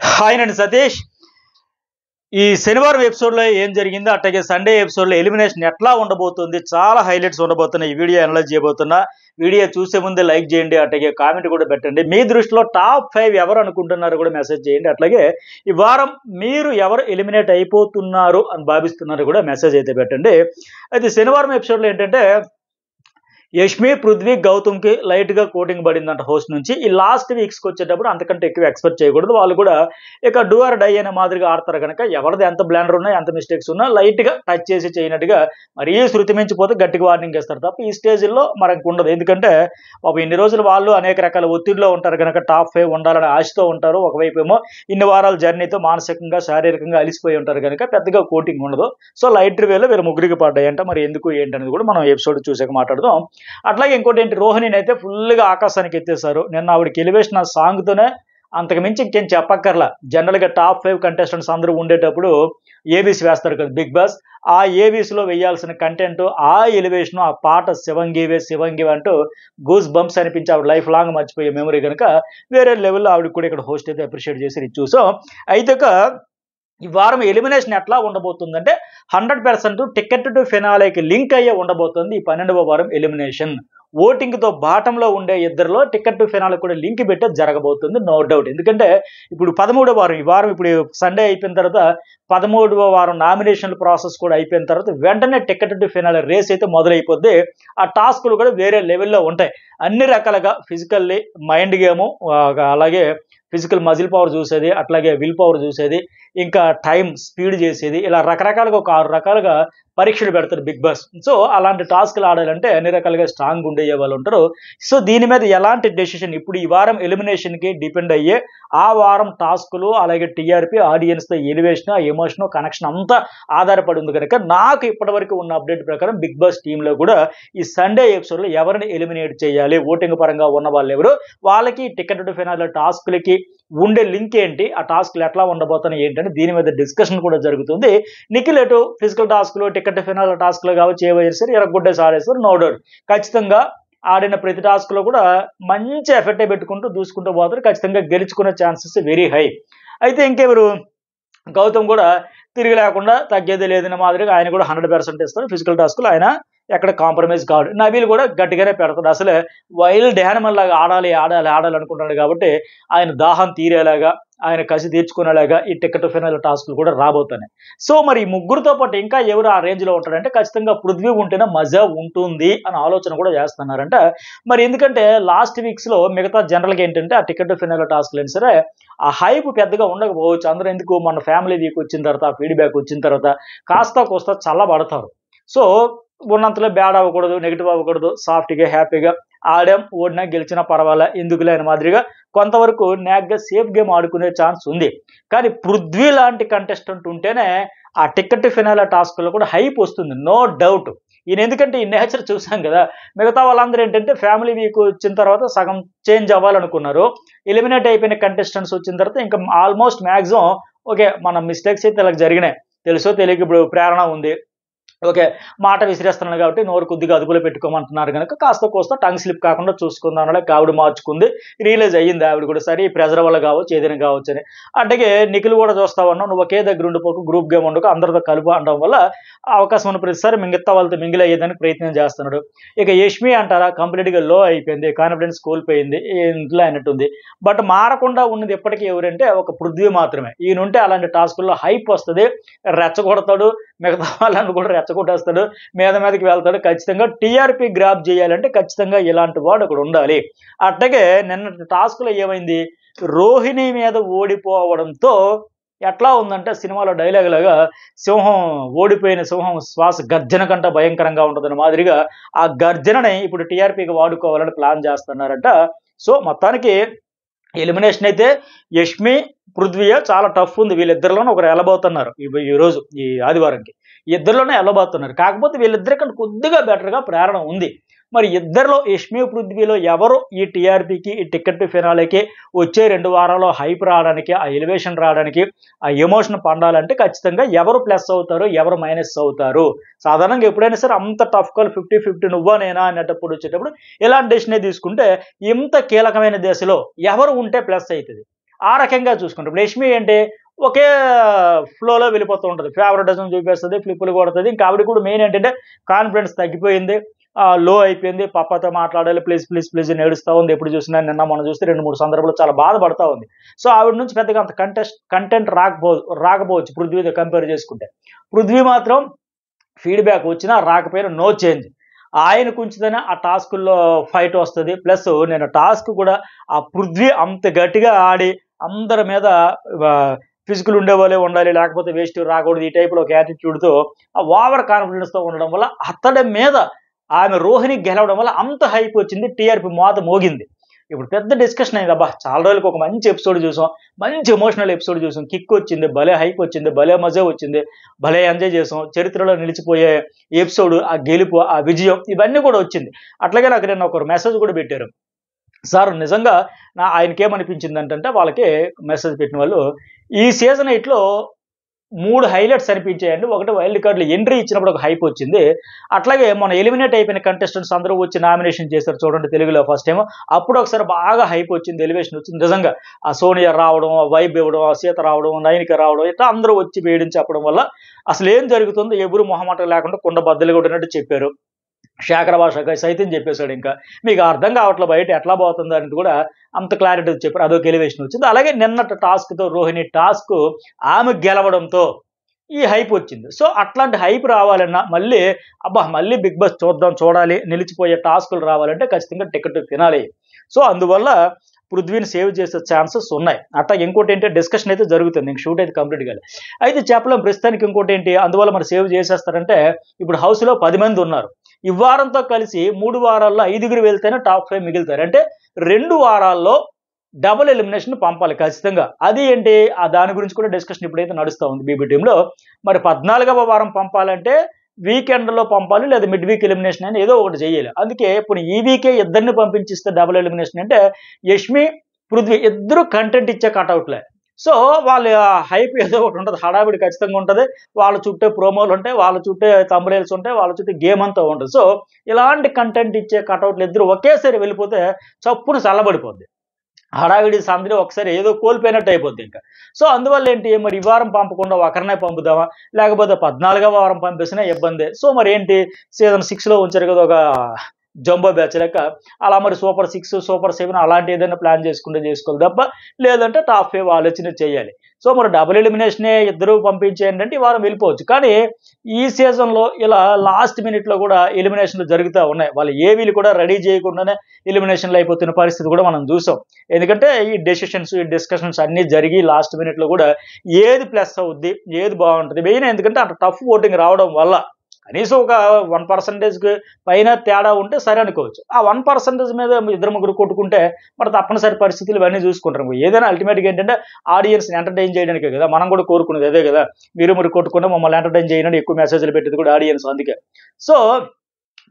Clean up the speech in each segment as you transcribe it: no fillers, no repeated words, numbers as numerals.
Hi అండి సతీష్. ఈ శనివారం ఎపిసోడ్లో ఏం జరిగిందో అట్లాగే సండే ఎపిసోడ్లో ఎలిమినేషన్ ఎట్లా ఉండబోతుంది, చాలా హైలైట్స్ ఉండబోతున్నాయి. ఈ వీడియో అనలైజ్ చేయబోతున్నా. వీడియో చూసే ముందే లైక్ చేయండి, అట్లాగే కామెంట్ కూడా పెట్టండి. మీ దృష్టిలో టాప్ 5 ఎవరు అనుకుంటున్నారు కూడా మెసేజ్ చేయండి. అట్లాగే ఈ వారం మీరు ఎవరు ఎలిమినేట్ అయిపోతున్నారు అని భావిస్తున్నారు కూడా మెసేజ్ అయితే పెట్టండి. అయితే శనివారం ఎపిసోడ్లో ఏంటంటే యష్మి, పృథ్వీ, గౌతమ్కి లైట్గా కోటింగ్ పడిందంట హోస్ట్ నుంచి. ఈ లాస్ట్ వీక్స్కి వచ్చేటప్పుడు అంతకంటే ఎక్కువ ఎక్స్పెక్ట్ చేయకూడదు. వాళ్ళు కూడా ఇక డూ ఆర్ డై అనే మాదిరిగా ఆడతారు కనుక ఎవరిది ఎంత బ్లాండర్ ఉన్నా ఎంత మిస్టేక్స్ ఉన్నా లైట్గా టచ్ చేసి చేయనట్టుగా మరీ శృతి మించిపోతే గట్టిగా వార్నింగ్ ఇస్తారు తప్ప ఈ స్టేజ్లో మనకు ఉండదు. ఎందుకంటే ఇన్ని రోజులు వాళ్ళు అనేక రకాల ఒత్తిడిలో ఉంటారు కనుక టాప్ 5 ఉండాలనే ఆశతో ఉంటారు. ఒకవైపు ఏమో ఇన్ని వారాల జర్నీతో మానసికంగా శారీరకంగా అలిసిపోయి ఉంటారు కనుక పెద్దగా కోటింగ్ ఉండదు. సో లైట్ వేలో వీళ్ళు ముగ్గురికి పడ్డాయంట. మరి ఎందుకు ఏంటనేది కూడా మనం ఎపిసోడ్ చూసాక మాట్లాడదాం. అట్లాగే ఇంకోటి ఏంటి, రోహిణిని అయితే ఫుల్గా ఆకాశానికి ఎత్తేసారు. నిన్న ఆవిడకి ఎలివేషన్ ఆ సాంగ్తోనే అంతకు మించి ఇంకేం చెప్పక్కర్లా. జనరల్గా టాప్ 5 కంటెస్టెంట్స్ అందరూ ఉండేటప్పుడు ఏబీస్ వేస్తారు కదా బిగ్ బాస్. ఆ ఏబీస్లో వేయాల్సిన కంటెంట్, ఆ ఎలివేషన్, ఆ పాట శివంగివే శివంగివే అంటూ గూస్ బంప్స్ అనిపించి ఆవిడ లైఫ్ లాంగ్ మర్చిపోయే మెమరీ కనుక వేరే లెవెల్లో ఆవిడకి కూడా ఇక్కడ హోస్ట్ అయితే అప్రిషియేట్ చేసి చూసాం. అయితే ఈ వారం ఎలిమినేషన్ ఎట్లా ఉండబోతుందంటే 100% టికెట్ టు ఫినాలేకి లింక్ అయ్యే ఉండబోతుంది ఈ 12వ వారం ఎలిమినేషన్. ఓటింగ్తో బాటంలో ఉండే ఇద్దరిలో టికెట్ టు ఫినాలే కూడా లింక్ పెట్టే జరగబోతుంది, నో డౌట్. ఎందుకంటే ఇప్పుడు 13వ వారం, ఈ వారం ఇప్పుడు సండే అయిపోయిన తర్వాత 13వ వారం నామినేషన్ ప్రాసెస్ కూడా అయిపోయిన తర్వాత వెంటనే టికెట్ టు ఫినాలే రేస్ అయితే మొదలైపోద్ది. ఆ టాస్కులు కూడా వేరే లెవెల్లో ఉంటాయి. అన్ని రకాలుగా ఫిజికల్లీ మైండ్ గేము, అలాగే ఫిజికల్ మజిల్ పవర్ చూసేది, అట్లాగే విల్ పవర్ చూసేది, ఇంకా టైం స్పీడ్ చేసేది, ఇలా రకరకాలుగా ఒక 6 రకాలుగా పరీక్షలు పెడతారు బిగ్ బాస్. సో అలాంటి టాస్క్లు ఆడాలంటే అన్ని రకాలుగా స్ట్రాంగ్ ఉండే వాళ్ళు ఉంటారు. సో దీని మీద ఎలాంటి డెసిషన్ ఇప్పుడు ఈ వారం ఎలిమినేషన్కి డిపెండ్ అయ్యే ఆ వారం టాస్కులు, అలాగే టీఆర్పీ, ఆడియన్స్తో ఎలివేషన్, ఎమోషన్, కనెక్షన్ అంతా ఆధారపడి ఉంది కనుక నాకు ఇప్పటివరకు ఉన్న అప్డేట్ ప్రకారం బిగ్ బాస్ టీంలో కూడా ఈ సండే ఎపిసోడ్లో ఎవరిని ఎలిమినేట్ చేయాలి, ఓటింగ్ పరంగా ఉన్న వాళ్ళు ఎవరు, వాళ్ళకి టికెట్ టు ఫినాలే టాస్క్లకి ఉండే లింక్ ఏంటి, ఆ టాస్క్లు ఎట్లా ఉండబోతున్నాయి ఏంటని దీని మీద డిస్కషన్ కూడా జరుగుతుంది. నిఖిల్ ఎటు ఫిజికల్ టాస్క్లు, టికెట్ ఫినాల్ టాస్క్లు కావచ్చు, ఏవైనా సరే ఎరగొట్టేసి ఆడేస్తారు, నో డౌట్. ఖచ్చితంగా ఆడిన ప్రతి టాస్క్లో కూడా మంచి ఎఫెక్టే పెట్టుకుంటూ దూసుకుంటూ పోతారు. ఖచ్చితంగా గెలుచుకునే ఛాన్సెస్ వెరీ హై. అయితే ఇంకెవరు, గౌతమ్ కూడా తిరిగి లేకుండా తగ్గేది లేదన్న మాదిరిగా ఆయన కూడా 100% ఇస్తారు. ఫిజికల్ టాస్క్లు ఆయన ఎక్కడ కాంప్రమైజ్ కాడు. నబీల్ కూడా గట్టిగానే పెడతాడు. అసలే వైల్డ్ యానిమల్ లాగా ఆడాలి ఆడాలి ఆడాలి అనుకుంటున్నాడు కాబట్టి ఆయన దాహం తీరేలాగా, ఆయన కసి తీర్చుకునేలాగా ఈ టికెట్ ఫినాల్ టాస్క్లు కూడా రాబోతున్నాయి. సో మరి ఈ ముగ్గురితో పాటు ఇంకా ఎవరు ఆ రేంజ్లో ఉంటారంటే ఖచ్చితంగా పృథ్వీ ఉంటేనే మజా ఉంటుంది అని ఆలోచన కూడా చేస్తున్నారంట. మరి ఎందుకంటే లాస్ట్ వీక్స్లో మిగతా జనరల్గా ఏంటంటే ఆ టికెట్ ఫినాల్ టాస్క్లు అయినా సరే ఆ హైప్ పెద్దగా ఉండకపోవచ్చు. అందరూ ఎందుకు మన ఫ్యామిలీ వీక్ వచ్చిన తర్వాత, ఫీడ్బ్యాక్ వచ్చిన తర్వాత కాస్త కోస్తా చల్లబడతారు. సో ఉన్నంతలో బ్యాడ్ అవ్వకూడదు, నెగిటివ్ అవ్వకూడదు, సాఫ్ట్గా హ్యాపీగా ఆడాం, ఓడినా గెలిచినా పర్వాలే ఎందుకులే అని మాదిరిగా కొంతవరకు నాగ్గా సేఫ్ గేమ్ ఆడుకునే ఛాన్స్ ఉంది. కానీ పృథ్వీ లాంటి కంటెస్టెంట్ ఉంటేనే ఆ టికెట్ ఫినాలే టాస్క్లో కూడా హైప్ వస్తుంది, నో డౌట్. ఈయన ఎందుకంటే ఈ నేచర్ చూసాం కదా. మిగతా వాళ్ళందరూ ఏంటంటే ఫ్యామిలీ వీక్ వచ్చిన తర్వాత సగం చేంజ్ అవ్వాలనుకున్నారు. ఎలిమినేట్ అయిపోయిన కంటెస్టెంట్స్ వచ్చిన తర్వాత ఇంకా ఆల్మోస్ట్ మ్యాక్సిమం ఓకే మన మిస్టేక్స్ అయితే ఇలా జరిగినాయి, తెలుసో తెలియక ఇప్పుడు ప్రేరణ ఉంది, ఓకే మాట విసిరేస్తున్నాడు కాబట్టి నోరు కొద్దిగా అదుపులో పెట్టుకోమంటున్నారు కనుక కాస్త కోస్త టంగ్ స్లిప్ కాకుండా చూసుకుందాం అనే ఆవిడ మార్చుకుంది. రియలైజ్ అయ్యింది ఆవిడ కూడా, సరే ఈ ప్రెజర్ వల్ల కావచ్చు ఏదైనా కావచ్చు అని. అంటే నిఖిల్ కూడా చూస్తావన్నావు, నువ్వు ఒకే దగ్గర ఉండిపోకు, గ్రూప్ గేమ్ ఉండకు, అందరితో కలుపు అనడం వల్ల అవకాశం ఉన్న ప్రతిసారి మిగతా వాళ్ళతో మింగిల్ అయ్యేదానికి ప్రయత్నం చేస్తున్నాడు. ఇక యష్మి అంటారా కంప్లీట్గా లో అయిపోయింది, కాన్ఫిడెన్స్ కోల్పోయింది, ఇంట్లో అయినట్టుంది. బట్ మారకుండా ఉన్నది ఎప్పటికీ ఎవరంటే ఒక పృథ్వీ మాత్రమే. ఈయనుంటే అలాంటి టాస్కుల్లో హైప్ వస్తుంది, రెచ్చగొడతాడు, మిగతా వాళ్ళని కూడా రెచ్చగొట్టేస్తాడు, మీదకి వెళ్తాడు. ఖచ్చితంగా టీఆర్పీ గ్రాప్ చేయాలంటే ఖచ్చితంగా ఇలాంటి వాడు ఒకడు ఉండాలి. అట్లాగే నిన్న టాస్క్లో ఏమైంది, రోహిణి మీద ఓడిపోవడంతో ఎట్లా ఉందంటే సినిమాలో డైలాగ్ లాగా సింహం, ఓడిపోయిన సింహం శ్వాస గర్జన కంటే భయంకరంగా ఉంటుందన్న మాదిరిగా ఆ గర్జనని ఇప్పుడు టీఆర్పీకి వాడుకోవాలని ప్లాన్ చేస్తున్నారంట. సో మొత్తానికి ఎలిమినేషన్ అయితే యష్మి, పృథ్వీ చాలా టఫ్ ఉంది. వీళ్ళిద్దరిలోనే ఒకరు వెళ్ళబోతున్నారు ఈరోజు ఈ ఆదివారంకి. ఇద్దరిలోనే వెళ్ళబోతున్నారు. కాకపోతే వీళ్ళిద్దరికంటే కొద్దిగా బెటర్గా ప్రేరణ ఉంది. మరి ఇద్దరిలో యష్మి, పృథ్వీలో ఎవరు ఈ టీఆర్పీకి, ఈ టికెట్ ఫినాలేకి వచ్చే 2 వారాల్లో హైప్ రావడానికి, ఆ ఎలివేషన్ రావడానికి, ఆ ఎమోషన్ పండాలంటే ఖచ్చితంగా ఎవరు ప్లస్ అవుతారు, ఎవరు మైనస్ అవుతారు. సాధారణంగా ఎప్పుడైనా సరే అంత టఫ్ కాల్ 50-50 నువ్వా నేనా అనేటప్పుడు వచ్చేటప్పుడు ఇలాంటి డెసిషన్ తీసుకుంటే ఇంత కీలకమైన దశలో ఎవరు ఉంటే ప్లస్ అవుతుంది. ఆ రకంగా చూసుకుంటాం. ఇప్పుడు యష్మి అంటే ఒకే ఫ్లోలో వెళ్ళిపోతూ ఉంటుంది. ఫేవరెటిజం చూపిస్తుంది, ఫ్లిప్పులు కొడుతుంది. ఇంకా ఆవిడ కూడా మెయిన్ ఏంటంటే కాన్ఫిడెన్స్ తగ్గిపోయింది. లో అయిపోయింది. పప్పతో మాట్లాడాలి, ప్లీజ్ ప్లీజ్ ప్లీజ్ అని ఏడుస్తా ఉంది. ఎప్పుడు చూసినా నిన్న మొన్న చూస్తే 2, 3 సందర్భాల్లో చాలా బాధపడతా ఉంది. సో ఆవిడ నుంచి పెద్దగా అంత కంటెంట్ రాకపోవచ్చు పృథ్వీతో కంపేర్ చేసుకుంటే. పృథ్వీ మాత్రం ఫీడ్‌బ్యాక్ వచ్చినా రాకపోయినా నో చేంజ్. ఆయనకు ఉంచితేనే ఆ టాస్కుల్లో ఫైట్ వస్తది. ప్లస్ నేను టాస్క్ కూడా ఆ పృథ్వీ అంత గట్టిగా ఆడి అందరి మీద ఫిజికల్ ఉండేవాళ్ళే ఉండాలి, లేకపోతే వేస్ట్ రాకూడదు, ఈ టైప్‌లో ఒక యాటిట్యూడ్‌తో ఓవర్ కాన్ఫిడెన్స్‌తో ఉండడం వల్ల అతడి మీద ఆమె రోహిణి గెలవడం వల్ల అంత హైప్ వచ్చింది. టీఆర్‌పీ మోత మోగింది. ఇప్పుడు పెద్ద డిస్కషన్ అయింది. అబ్బా! చాలా రోజులకి ఒక మంచి ఎపిసోడ్ చూసాం. మంచి ఎమోషనల్ ఎపిసోడ్ చూసాం. కిక్ వచ్చింది. భలే హైప్ వచ్చింది. భలే మజా వచ్చింది. భలే ఎంజాయ్ చేసాం. చరిత్రలో నిలిచిపోయే ఎపిసోడ్, ఆ గెలుపు, ఆ విజయం ఇవన్నీ కూడా వచ్చింది. అట్లాగే నాకు నిన్న ఒకరు మెసేజ్ కూడా పెట్టారు. సార్ నిజంగా ఆయనకేమనిపించిందంటే వాళ్ళకి మెసేజ్ పెట్టిన వాళ్ళు, ఈ సీజన్ 8లో 3 హైలైట్స్ అనిపించాయండి. ఒకటి వైల్డ్ కార్డ్‌లో ఎంట్రీ ఇచ్చినప్పుడు ఒక హైప్ వచ్చింది. అట్లాగే మొన్న ఎలిమినేట్ అయిపోయిన కంటెస్టెంట్స్ అందరూ వచ్చి నామినేషన్ చేశారు చూడండి తెలుగులో ఫస్ట్ టైమ్. అప్పుడు ఒకసారి బాగా హైప్ వచ్చింది, ఎలివేషన్ వచ్చింది. నిజంగా ఆ సోనియా రావడం, ఆ వైబ్ ఇవ్వడం, ఆ సీత రావడం, నయనిక రావడం, ఇట్లా అందరూ వచ్చి వేయడం చెప్పడం వల్ల అసలు ఏం జరుగుతుందో ఎవరు మొహమాటం లేకుండా కుండ బద్దలు కొట్టినట్టు చెప్పారు. శేఖర భాష సైతం చెప్పేశాడు. ఇంకా మీకు అర్థం కావట్లే బయట ఎట్లా పోతుంది అని కూడా అంత క్లారిటీ చెప్పారు. అదొక ఎలివేషన్ వచ్చింది. అలాగే నిన్నటి టాస్క్తో రోహిణి టాస్క్ ఆమె గెలవడంతో ఈ హైప్ వచ్చింది. సో అట్లాంటి హైప్ రావాలన్నా మళ్ళీ మళ్ళీ బిగ్ బాస్ చూడాలి, నిలిచిపోయే టాస్కులు రావాలంటే ఖచ్చితంగా టికెట్ తినాలి. సో అందువల్ల పృథ్వీని సేవ్ చేసే ఛాన్సెస్ ఉన్నాయి. అట్లా ఇంకోటి ఏంటి డిస్కషన్ అయితే జరుగుతుంది. ఇంక షూట్ అయితే కంప్లీట్ కాదు. అయితే చెప్పలేం ప్రస్తుతానికి. ఇంకోటి ఏంటి అందువల్ల మరి సేవ్ చేసేస్తారంటే ఇప్పుడు హౌస్లో 10 మంది ఉన్నారు. ఈ వారంతో కలిసి 3 వారాల్లో 5గురు వెళ్తేనే టాప్ 5 మిగులుతారు. అంటే 2 వారాల్లో డబుల్ ఎలిమినేషన్ పంపాలి ఖచ్చితంగా. అది ఏంటి దాని గురించి కూడా డిస్కషన్ ఇప్పుడైతే నడుస్తూ ఉంది బీబీ టీంలో. మరి 14వ వారం పంపాలంటే వీకెండ్లో పంపాలి, లేదా మిడ్ వీక్ ఎలిమినేషన్ అని ఏదో ఒకటి చేయాలి. అందుకే ఇప్పుడు ఈ వీకే ఇద్దరిని పంపించిస్తే డబుల్ ఎలిమినేషన్ అంటే యష్మి, పృథ్వీ ఇద్దరు కంటెంట్ ఇచ్చే కటౌట్లే. సో వాళ్ళ హైప్ ఏదో ఒకటి ఉంటుంది, హడావిడి ఖచ్చితంగా ఉంటుంది. వాళ్ళ చుట్టే ప్రోమోలు ఉంటాయి, వాళ్ళ చుట్టే థంబ్నెయిల్స్ ఉంటాయి, వాళ్ళ చుట్టూ గేమ్ అంతా ఉంటుంది. సో ఇలాంటి కంటెంట్ ఇచ్చే కటౌట్లు ఇద్దరు ఒకేసారి వెళ్ళిపోతే చప్పున చల్లబడిపోద్ది. హడావిడి సందడి ఒకసారి ఏదో కోల్పోయినట్టు అయిపోద్ది ఇంకా. సో అందువల్ల ఏంటి మరి ఈ వారం పంపకుండా ఒకరినే పంపుదామా, లేకపోతే 14వ వారం పంపిస్తున్నా ఇబ్బంది. సో మరి ఏంటి సీజన్ 6లో ఉంచారు కదా ఒక జంబో బ్యాచ్ లెక్క, అలా మరి సూపర్ 6, సూపర్ 7 అలాంటి ఏదైనా ప్లాన్ చేసుకోవాలి తప్ప, లేదంటే టాప్ 5 ఆలోచన చేయాలి. సో మరి డబుల్ ఎలిమినేషనే ఇద్దరు పంపించేయండి అంటే ఈ వారం వెళ్ళిపోవచ్చు. కానీ ఈ సీజన్లో ఇలా లాస్ట్ మినిట్లో కూడా ఎలిమినేషన్లు జరుగుతూ ఉన్నాయి. వాళ్ళు ఏవీలు కూడా రెడీ చేయకుండానే ఎలిమినేషన్లు అయిపోతున్న పరిస్థితి కూడా మనం చూసాం. ఎందుకంటే ఈ డెసిషన్స్, ఈ డిస్కషన్స్ అన్నీ జరిగి లాస్ట్ మినిట్లో కూడా ఏది ప్లస్ అవుద్ది, ఏది బాగుంటుంది మెయిన్. ఎందుకంటే అంత టఫ్ ఓటింగ్ రావడం వల్ల కనీసం ఒక 1% పైన తేడా ఉంటే సరే అనుకోవచ్చు. ఆ 1% మీద 2-3 కొట్టుకుంటే మరి తప్పనిసరి పరిస్థితులు ఇవన్నీ చూసుకుంటారు. ఏదైనా అల్టిమేట్గా ఏంటంటే ఆడియన్స్ని ఎంటర్టైన్ చేయడానికే కదా మనం కూడా కోరుకునేది, అదే కదా. మీరు కొట్టుకుంటే మమ్మల్ని ఎంటర్టైన్ చేయడానికి ఎక్కువ మెసేజ్లు పెట్టేది కూడా ఆడియన్స్. అందుకే సో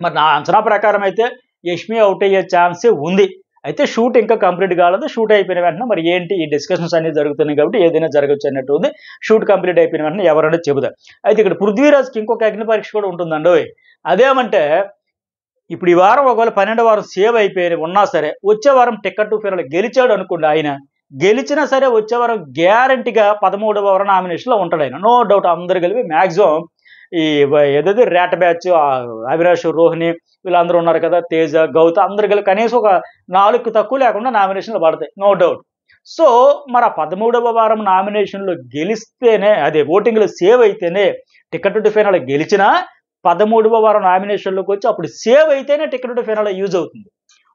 మరి నా అంచనా ప్రకారం అయితే యష్మి అవుట్ అయ్యే ఛాన్సే ఉంది. అయితే షూట్ ఇంకా కంప్లీట్ కాలేదు. షూట్ అయిపోయిన వెంటనే మరి ఏంటి ఈ డిస్కషన్స్ అనేది జరుగుతున్నాయి కాబట్టి ఏదైనా జరగచ్చు అన్నట్టు ఉంది. షూట్ కంప్లీట్ అయిపోయిన వెంటనే ఎవరైనా చెబుతారు. అయితే ఇక్కడ పృథ్వీరాజ్కి ఇంకొక అగ్ని పరీక్ష కూడా ఉంటుందండి. అదేమంటే ఇప్పుడు ఈ వారం ఒకవేళ 12వ వారం సేవ్ అయిపోయి ఉన్నా సరే వచ్చే వారం టికెట్ టు ఫైనల్ గెలిచాడు అనుకోండి, ఆయన గెలిచినా సరే వచ్చే వారం గ్యారంటీగా 13వ వారం నామినేషన్లో ఉంటాడు ఆయన, నో డౌట్. అందరు కలిపి మ్యాక్సిమం ఈ ఏదైతే రేట బ్యాచ్ అవినాష్, రోహిణి వీళ్ళందరూ ఉన్నారు కదా, తేజ, గౌత అందరు కలిపి కనీసం ఒక 4 తక్కువ లేకుండా నామినేషన్లు పడతాయి, నో డౌట్. సో మరి ఆ 13వ వారం నామినేషన్లో గెలిస్తేనే, అదే ఓటింగ్లో సేవ్ అయితేనే టికెట్ టు ఫైనల్ గెలిచినా 13వ వారం నామినేషన్లోకి వచ్చి అప్పుడు సేవ్ అయితేనే టికెట్ టు ఫైనల్ యూజ్ అవుతుంది.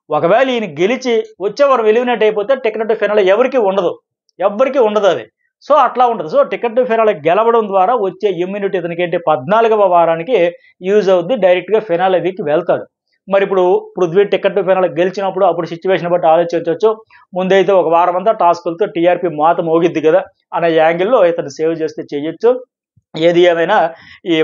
ఒకవేళ ఈయన గెలిచి వచ్చే వారం ఎలిమినేట్ అయిపోతే టికెట్ టు ఫైనల్ ఎవరికి ఉండదు, ఎవ్వరికి ఉండదు అది. సో అట్లా ఉంటుంది. సో టికెట్ టు ఫైనల్ గెలవడం ద్వారా వచ్చే ఇమ్యూనిటీ ఇతనికి ఏంటి 14వ వారానికి యూజ్ అవుద్ది, డైరెక్ట్గా ఫైనల్ వీక్ వెళ్తాడు. మరి ఇప్పుడు పృథ్వీ టికెట్ టు ఫైనల్ గెలిచినప్పుడు అప్పుడు సిచ్యువేషన్ బట్టి ఆలోచించవచ్చు. ముందైతే ఒక వారం అంతా టాస్కులతో టీఆర్పీ మాత మోగిద్ది కదా అనే యాంగిల్లో ఇతను సేవ్ చేస్తే చేయొచ్చు. ఏది ఏమైనా ఈ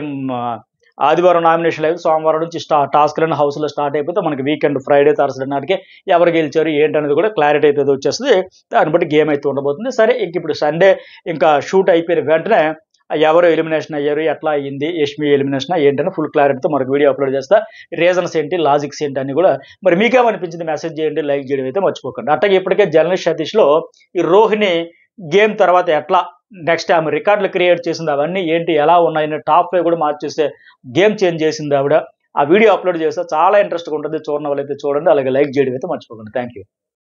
ఆదివారం నామినేషన్ లేదు, సోమవారం నుంచి టాస్క్లన్నీ హౌస్లో స్టార్ట్ అయిపోతే మనకి వీకెండ్ ఫ్రైడే, థర్స్డే నాటికి ఎవరు గెలిచారు ఏంటనేది కూడా క్లారిటీ అయితే వచ్చేస్తుంది. దాన్ని బట్టి గేమ్ అయితే ఉండబోతుంది. సరే ఇంక ఇప్పుడు సండే ఇంకా షూట్ అయిపోయిన వెంటనే ఎవరు ఎలిమినేషన్ అయ్యారు, ఎట్లా అయ్యింది, యష్మి ఎలిమినేషన్ ఏంటని ఫుల్ క్లారిటీతో మరొక వీడియో అప్లోడ్ చేస్తా. రీజన్స్ ఏంటి, లాజిక్స్ ఏంటి అని కూడా మరి మీకేమనిపించింది మెసేజ్ చేయండి, లైక్ చేయడం అయితే మర్చిపోకండి. అట్లాగే ఇప్పటికే జర్నలిస్ట్ సతీష్లో ఈ రోహిణి గేమ్ తర్వాత ఎట్లా నెక్స్ట్ ఆమె రికార్డులు క్రియేట్ చేసింది, అవన్నీ ఏంటి, ఎలా ఉన్నాయని టాప్ 5 కూడా మార్చేస్తే గేమ్ చేంజ్ చేసింది ఆవిడ. ఆ వీడియో అప్లోడ్ చేస్తే చాలా ఇంట్రెస్ట్గా ఉంటుంది. చూడని వాళ్ళైతే చూడండి, అలాగే లైక్ చేయడం అయితే మర్చిపోకండి. Thank you.